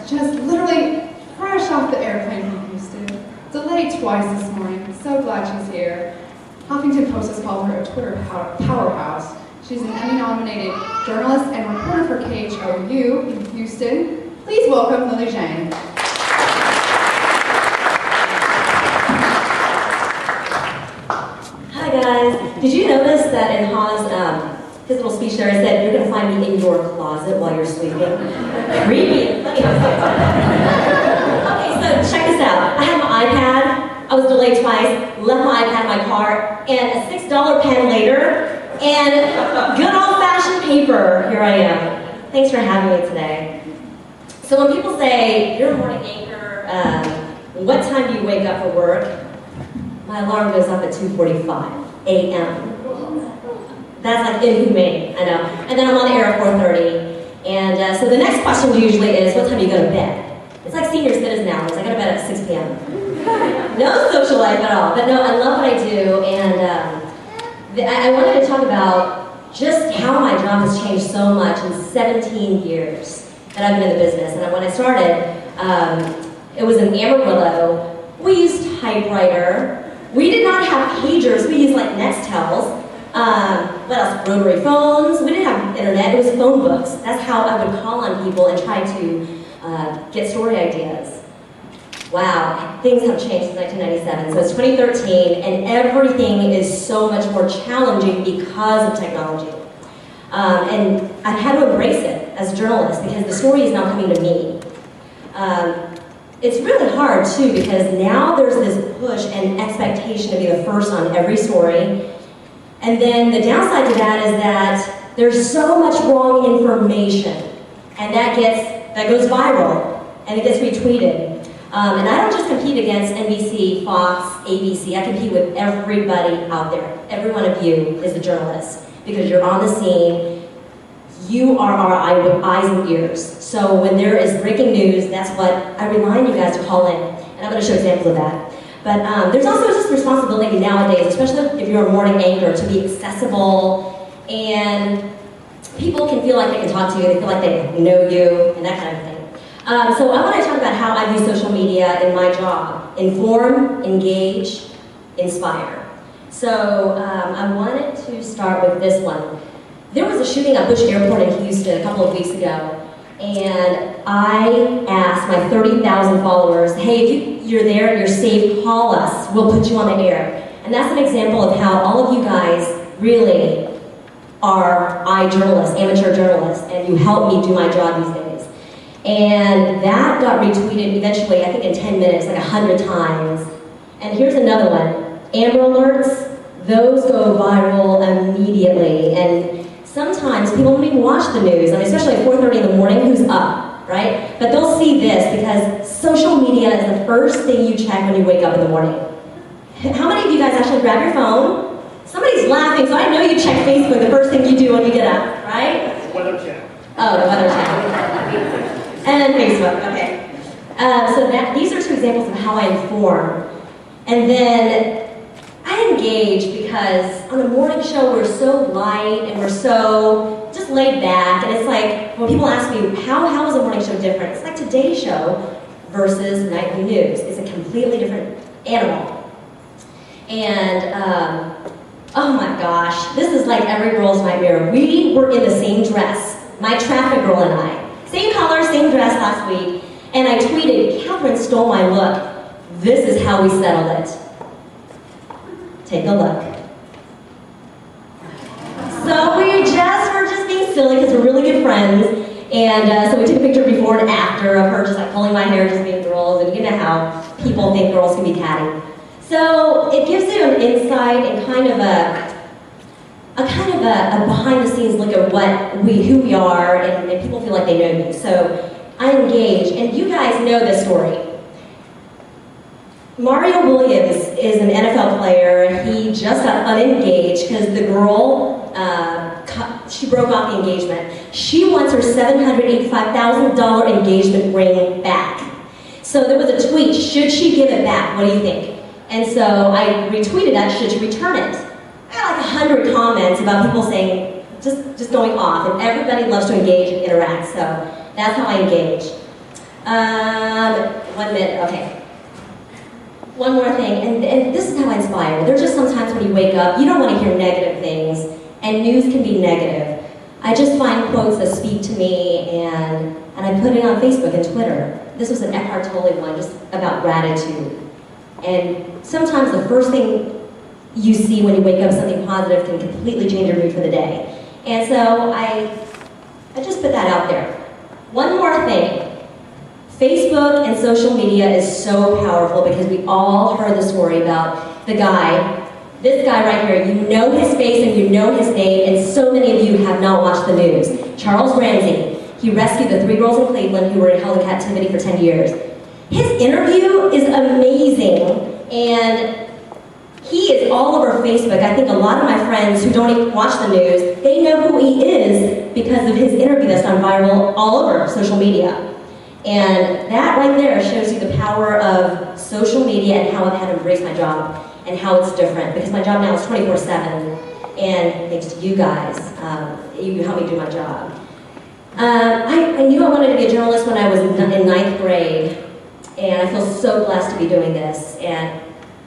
just literally fresh off the airplane from Houston. Delayed twice this morning. So glad she's here. Huffington Post has called her a Twitter powerhouse. She's an Emmy-nominated journalist and reporter for KHOU in Houston. Please welcome Lily Jang. Hi guys. Did you notice that in Ha's his little speech there, he said, "You're going to find me in your closet while you're sleeping"? Creepy. Okay, so check this out. I had my iPad. I was delayed twice. Left my iPad in my car, and a $6 pen later, and good old-fashioned paper. Here I am. Thanks for having me today. So when people say you're a morning anchor, what time do you wake up for work? My alarm goes up at 2:45 a.m. That's like inhumane, I know. And then I'm on the air at 4:30. And so the next question usually is, what time do you go to bed? It's like senior citizen hours. I go to bed at 6 p.m. No social life at all. But no, I love what I do. And I wanted to talk about just how my job has changed so much in 17 years that I've been in the business. And when I started, it was in Amarillo. We used typewriter. We did not have pagers. We used like Nextels. What else? Rotary phones. We didn't have internet. It was phone books. That's how I would call on people and try to get story ideas. Wow, things have changed since 1997. So it's 2013, and everything is so much more challenging because of technology. And I've had to embrace it as a journalist because the story is now coming to me. It's really hard too because now there's this push and expectation to be the first on every story. And then the downside to that is that there's so much wrong information, and that goes viral, and it gets retweeted. And I don't just compete against NBC, Fox, ABC. I compete with everybody out there. Every one of you is a journalist because you're on the scene. You are our eyes and ears. So when there is breaking news, that's what I rely on you guys to call in. And I'm going to show examples of that. But there's also just responsibility nowadays, especially if you're a morning anchor, to be accessible, and people can feel like they can talk to you, they feel like they know you, and that kind of thing. So I want to talk about how I use social media in my job. Inform, engage, inspire. So I wanted to start with this one. There was a shooting at Bush Airport in Houston a couple of weeks ago, and I asked my 30,000 followers, hey, if you're there and you're safe, call us. We'll put you on the air. And that's an example of how all of you guys really are journalists, amateur journalists, and you help me do my job these days. And that got retweeted eventually, I think in 10 minutes, like 100 times. And here's another one. Amber Alerts, those go viral immediately. And sometimes people don't even watch the news, I mean, especially at 4:30 in the morning, who's up, right? But they'll see this because social media is the first thing you check when you wake up in the morning. How many of you guys actually grab your phone? Somebody's laughing, so I know you check Facebook the first thing you do when you get up, right? Weather channel. Oh, the Weather Channel. And then Facebook, okay. So these are two examples of how I inform. And then I engage because on a morning show we're so light and we're so just laid back, and it's like when people ask me how is a morning show different, it's like today's show versus nightly news. It's a completely different animal. And oh my gosh, this is like every girl's nightmare. We were in the same dress, my traffic girl and I, same color, same dress last week, and I tweeted, Catherine stole my look. This is how we settled it. Take a look. So we're just being silly because we're really good friends, and so we took a picture before and after of her just like pulling my hair, just being girls, and you know how people think girls can be catty. So it gives you an insight and kind of a behind-the-scenes look at who we are, and people feel like they know me. So I engage, and you guys know this story. Mario Williams is an NFL player. He just got unengaged because the girl, she broke off the engagement. She wants her $785,000 engagement ring back. So there was a tweet, should she give it back? What do you think? And so I retweeted that, should she return it? I got like 100 comments about people saying, just going off, and everybody loves to engage and interact, so that's how I engage. 1 minute, okay. One more thing, and this is how I inspire. There's just sometimes when you wake up, you don't want to hear negative things, and news can be negative. I just find quotes that speak to me, and I put it on Facebook and Twitter. This was an Eckhart Tolle one, just about gratitude. And sometimes the first thing you see when you wake up, something positive, can completely change your mood for the day. And so I just put that out there. One more thing. Facebook and social media is so powerful because we all heard the story about the guy, this guy right here. You know his face and you know his name, and so many of you have not watched the news. Charles Ramsey. He rescued the 3 girls in Cleveland who were held in captivity for 10 years. His interview is amazing, and he is all over Facebook. I think a lot of my friends who don't even watch the news, they know who he is because of his interview that's gone viral all over social media. And that right there shows you the power of social media and how I've had to embrace my job and how it's different. Because my job now is 24/7, and thanks to you guys, you help me do my job. I knew I wanted to be a journalist when I was in 9th grade, and I feel so blessed to be doing this. And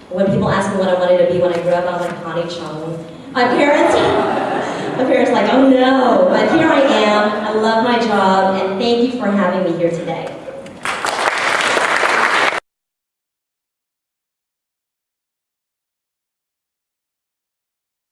when people ask me what I wanted to be when I grew up, I was like, Connie Chung. My parents like, oh no, but here I am. I love my job, and thank you for having me here today.